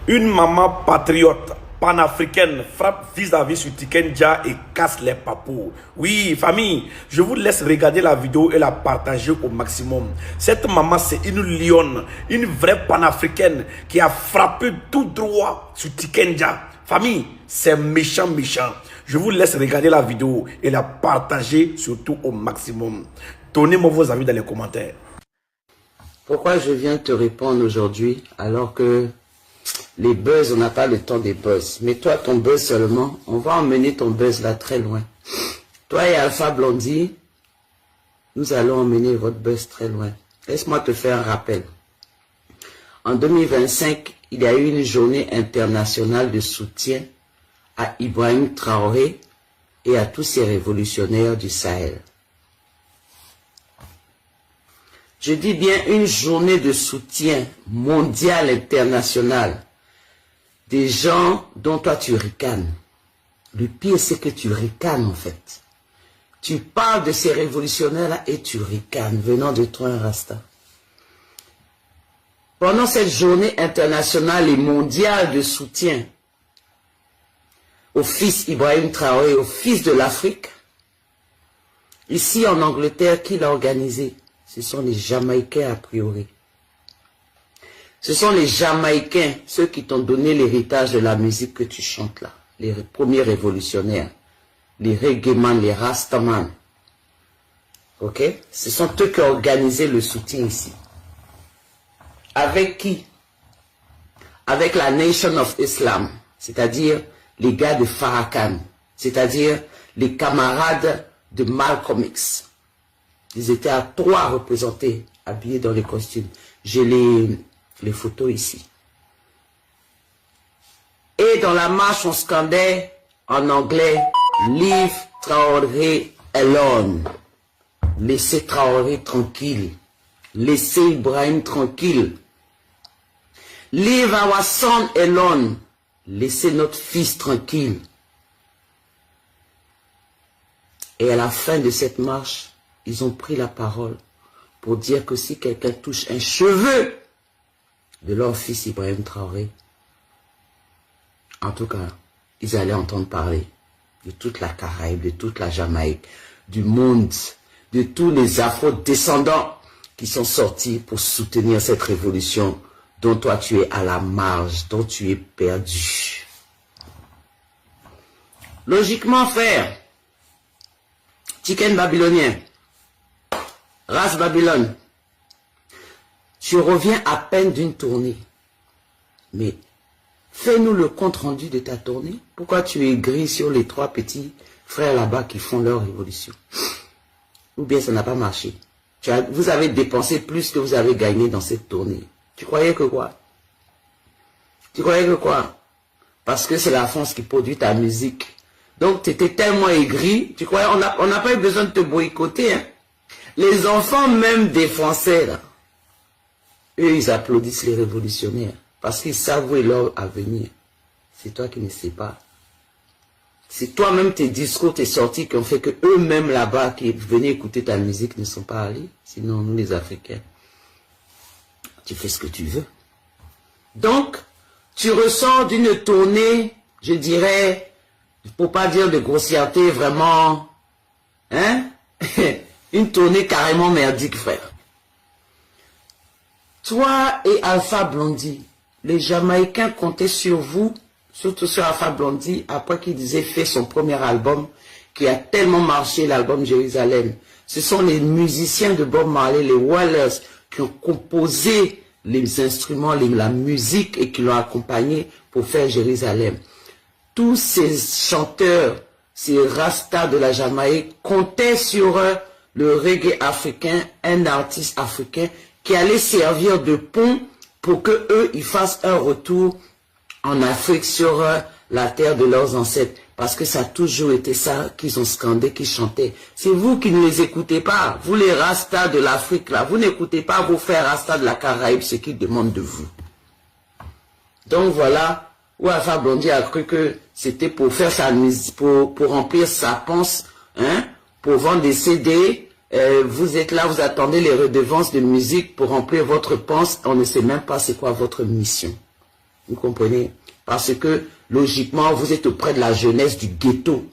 Une maman patriote panafricaine frappe vis-à-vis sur Tikenja et casse les papous. Oui, famille, je vous laisse regarder la vidéo et la partager au maximum. Cette maman, c'est une lionne, une vraie panafricaine qui a frappé tout droit sur Tikenja. Famille, c'est méchant, méchant. Je vous laisse regarder la vidéo et la partager surtout au maximum. Donnez-moi vos avis dans les commentaires. Pourquoi je viens te répondre aujourd'hui alors que les buzz, on n'a pas le temps des buzz. Mais toi, ton buzz seulement, on va emmener ton buzz là très loin. Toi et Alpha Blondy, nous allons emmener votre buzz très loin. Laisse-moi te faire un rappel. En 2025, il y a eu une journée internationale de soutien à Ibrahim Traoré et à tous ces révolutionnaires du Sahel. Je dis bien une journée de soutien mondial, international. Des gens dont toi tu ricanes. Le pire, c'est que tu ricanes en fait. Tu parles de ces révolutionnaires-là et tu ricanes, venant de toi un rasta. Pendant cette journée internationale et mondiale de soutien au fils Ibrahim Traoré, au fils de l'Afrique, ici en Angleterre, qui l'a organisé? Ce sont les Jamaïcains a priori. Ce sont les Jamaïcains, ceux qui t'ont donné l'héritage de la musique que tu chantes là. Les premiers révolutionnaires. Les reggaeman, les rastaman. Ok? Ce sont eux qui ont organisé le soutien ici. Avec qui? Avec la Nation of Islam. C'est-à-dire les gars de Farrakhan. C'est-à-dire les camarades de Malcolm X. Ils étaient à 3 représentés, habillés dans les costumes. J'ai les photos ici. Et dans la marche, on scandait en anglais « Leave Traoré alone ». Laissez Traoré tranquille. Laissez Ibrahim tranquille. « Leave our son alone ». Laissez notre fils tranquille. Et à la fin de cette marche, ils ont pris la parole pour dire que si quelqu'un touche un cheveu de leur fils Ibrahim Traoré, en tout cas, ils allaient entendre parler de toute la Caraïbe, de toute la Jamaïque, du monde, de tous les afro-descendants qui sont sortis pour soutenir cette révolution dont toi tu es à la marge, dont tu es perdu. Logiquement, frère, Tiken babylonien, race Babylone, tu reviens à peine d'une tournée. Mais fais-nous le compte rendu de ta tournée. Pourquoi tu es gris sur les 3 petits frères là-bas qui font leur révolution? Ou bien ça n'a pas marché. Vous avez dépensé plus que vous avez gagné dans cette tournée. Tu croyais que quoi? Tu croyais que quoi? Parce que c'est la France qui produit ta musique. Donc tu étais tellement aigri, tu croyais, on n'a pas eu besoin de te boycotter, hein? Les enfants même des Français, là, eux, ils applaudissent les révolutionnaires parce qu'ils savent où est leur avenir. C'est toi qui ne sais pas. C'est toi-même tes discours, tes sorties qui ont fait que eux-mêmes là-bas qui venaient écouter ta musique ne sont pas allés. Sinon, nous les Africains, tu fais ce que tu veux. Donc, tu ressors d'une tournée, je dirais, pour pas dire de grossièreté, vraiment, hein? Une tournée carrément merdique, frère. Toi et Alpha Blondy, les Jamaïcains comptaient sur vous, surtout sur Alpha Blondy, après qu'il ait fait son premier album, qui a tellement marché, l'album Jérusalem. Ce sont les musiciens de Bob Marley, les Wailers, qui ont composé les instruments, la musique et qui l'ont accompagné pour faire Jérusalem. Tous ces chanteurs, ces rastas de la Jamaïque comptaient sur le reggae africain, un artiste africain qui allait servir de pont pour que eux ils fassent un retour en Afrique sur la terre de leurs ancêtres. Parce que ça a toujours été ça qu'ils ont scandé, qu'ils chantaient. C'est vous qui ne les écoutez pas. Vous les rastas de l'Afrique là, vous n'écoutez pas vos frères rastas de la Caraïbe, ce qu'ils demandent de vous. Donc voilà, où Alpha Blondy a cru que c'était pour faire sa musique, pour remplir sa panse, hein, pour vendre des CD. Vous êtes là, vous attendez les redevances de musique pour remplir votre panse. On ne sait même pas c'est quoi votre mission. Vous comprenez? Parce que, logiquement, vous êtes auprès de la jeunesse du ghetto.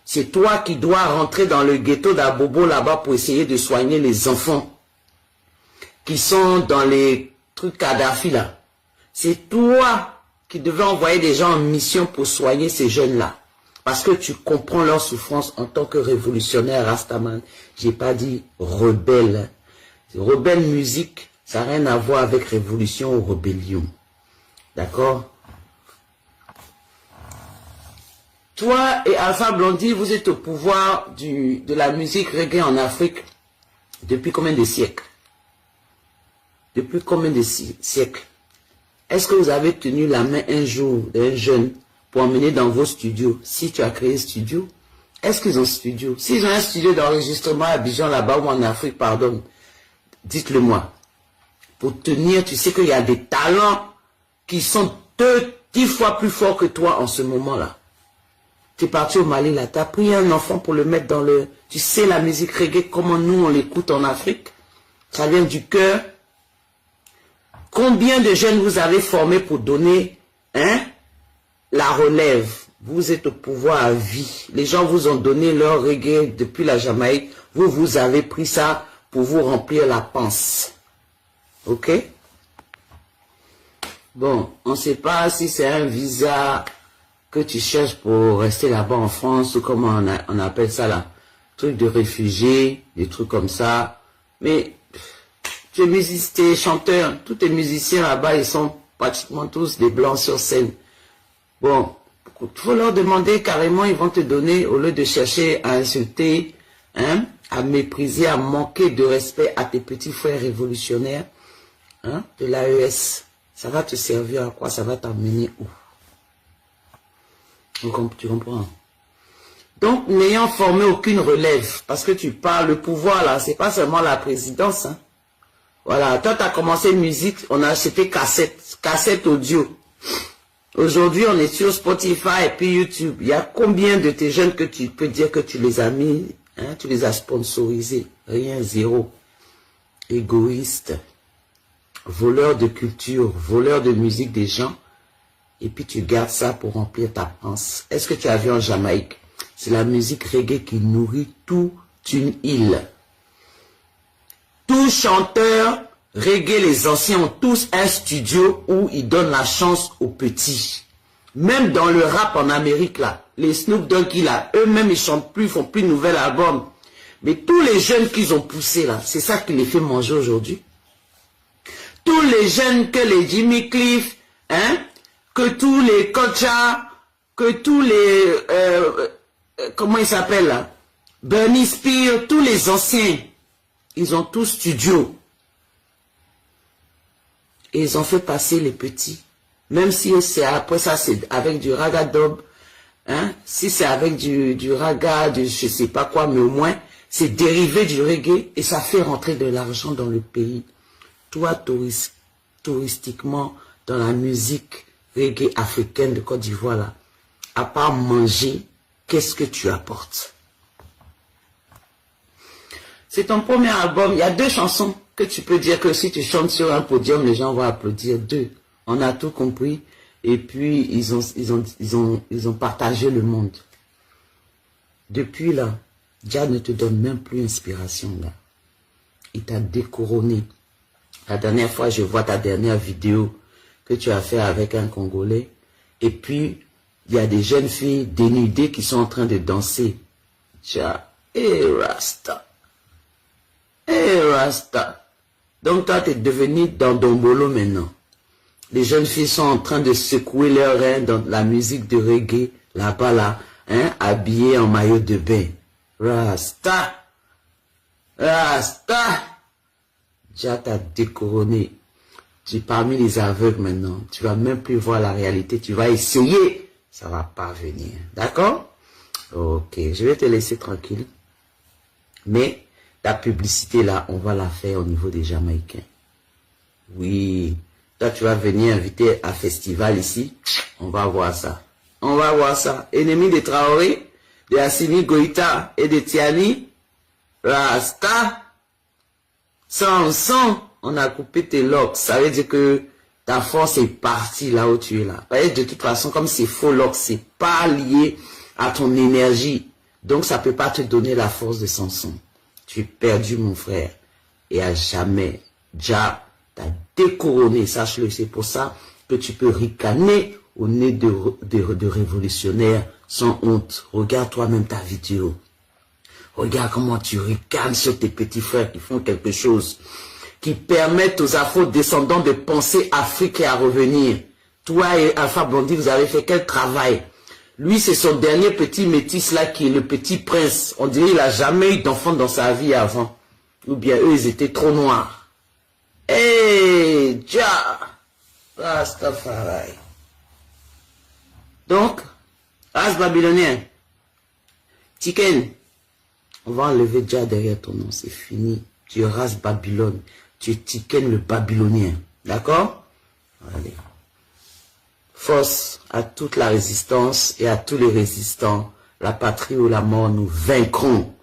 C'est toi qui dois rentrer dans le ghetto d'Abobo là-bas pour essayer de soigner les enfants qui sont dans les trucs Kadhafi là. C'est toi qui devais envoyer des gens en mission pour soigner ces jeunes-là. Parce que tu comprends leur souffrance en tant que révolutionnaire Rastaman. J'ai pas dit rebelle. Rebelle musique, ça n'a rien à voir avec révolution ou rébellion. D'accord? Toi et Alpha Blondy, vous êtes au pouvoir de la musique reggae en Afrique depuis combien de siècles? Depuis combien de siècles? Est-ce que vous avez tenu la main un jour d'un jeune pour emmener dans vos studios? Si tu as créé un studio, est-ce qu'ils ont un studio? S'ils ont un studio d'enregistrement à Abidjan là-bas ou en Afrique, pardon, dites-le moi. Pour tenir, tu sais qu'il y a des talents qui sont 10 fois plus forts que toi en ce moment-là. Tu es parti au Mali là, tu as pris un enfant pour le mettre dans le... Tu sais la musique reggae, comment nous on l'écoute en Afrique? Ça vient du cœur. Combien de jeunes vous avez formés pour donner la relève? Vous êtes au pouvoir à vie. Les gens vous ont donné leur reggae depuis la Jamaïque. Vous avez pris ça pour vous remplir la panse. Ok? Bon, on ne sait pas si c'est un visa que tu cherches pour rester là-bas en France ou comment on appelle ça là. Truc de réfugiés, des trucs comme ça. Mais... tu es musicien, tu es chanteur, tous les musiciens là-bas, ils sont pratiquement tous des blancs sur scène. Bon, il faut leur demander carrément, ils vont te donner, au lieu de chercher à insulter, à mépriser, à manquer de respect à tes petits frères révolutionnaires de l'AES. Ça va te servir à quoi? Ça va t'amener où? Tu comprends? Donc, n'ayant formé aucune relève, parce que tu parles, le pouvoir là, c'est pas seulement la présidence, Voilà, toi, tu as commencé musique, on a acheté cassette audio. Aujourd'hui, on est sur Spotify et puis YouTube. Il y a combien de tes jeunes que tu peux dire que tu les as mis, tu les as sponsorisés? Rien, zéro. Égoïste, voleur de culture, voleur de musique des gens. Et puis tu gardes ça pour remplir ta panse. Est-ce que tu as vu en Jamaïque? C'est la musique reggae qui nourrit toute une île. Tous chanteurs reggae, les anciens ont tous un studio où ils donnent la chance aux petits. Même dans le rap en Amérique là, les Snoop Dogg là, eux-mêmes ils chantent plus, ils font plus de nouvel album. Mais tous les jeunes qu'ils ont poussés là, c'est ça qui les fait manger aujourd'hui. Tous les jeunes que les Jimmy Cliff, que tous les Kocha, que tous les, comment ils s'appellent là, Bernie Spears, tous les anciens. Ils ont tous studio. Et ils ont fait passer les petits. Même si c'est après ça, c'est avec du ragadob. Si c'est avec du raga, je sais pas quoi, mais au moins, c'est dérivé du reggae et ça fait rentrer de l'argent dans le pays. Toi, touristiquement, dans la musique reggae africaine de Côte d'Ivoire, là, à part manger, qu'est-ce que tu apportes? C'est ton premier album. Il y a 2 chansons que tu peux dire que si tu chantes sur un podium, les gens vont applaudir. 2. On a tout compris. Et puis, ils ont partagé le monde. Depuis là, Dia ne te donne même plus inspiration là. Il t'a découronné. La dernière fois, je vois ta dernière vidéo que tu as fait avec un Congolais. Et puis, il y a des jeunes filles dénudées qui sont en train de danser. Dia, Rasta. Rasta. Donc toi, tu es devenu dans Dombolo maintenant. Les jeunes filles sont en train de secouer leurs reins dans la musique de reggae, là-bas, là, habillées en maillot de bain. Rasta. Rasta. Déjà, t'as découronné. Tu es parmi les aveugles maintenant. Tu vas même plus voir la réalité. Tu vas essayer. Ça va pas venir. D'accord? Ok, je vais te laisser tranquille. Mais la publicité là, on va la faire au niveau des Jamaïcains. Oui. Toi, tu vas venir inviter à festival ici. On va voir ça. On va voir ça. Ennemi de Traoré, de Assimi Goïta et de Tiani. Rasta. Sans, on a coupé tes locks. Ça veut dire que Ta force est partie là où tu es là. De toute façon, comme c'est faux lock, c'est pas lié à ton énergie. Donc, ça peut pas te donner la force de Samson. Tu es perdu, mon frère. Et à jamais, Jah t'a découronné, sache-le. C'est pour ça que tu peux ricaner au nez de révolutionnaires sans honte. Regarde toi-même ta vidéo. Regarde comment tu ricanes sur tes petits frères qui font quelque chose, qui permettent aux afro-descendants de penser Afrique et à revenir. Toi et Alpha Blondy, vous avez fait quel travail? Lui, c'est son dernier petit métis là qui est le petit prince. On dirait qu'il n'a jamais eu d'enfant dans sa vie avant. Ou bien eux, ils étaient trop noirs. Hey, Jah! Rastafari. Donc, race babylonien. Tiken, on va enlever Jah derrière ton nom, c'est fini. Tu es race Babylone. Tu es Tiken le babylonien. D'accord? Allez. Force à toute la résistance et à tous les résistants. La patrie ou la mort, nous vaincrons.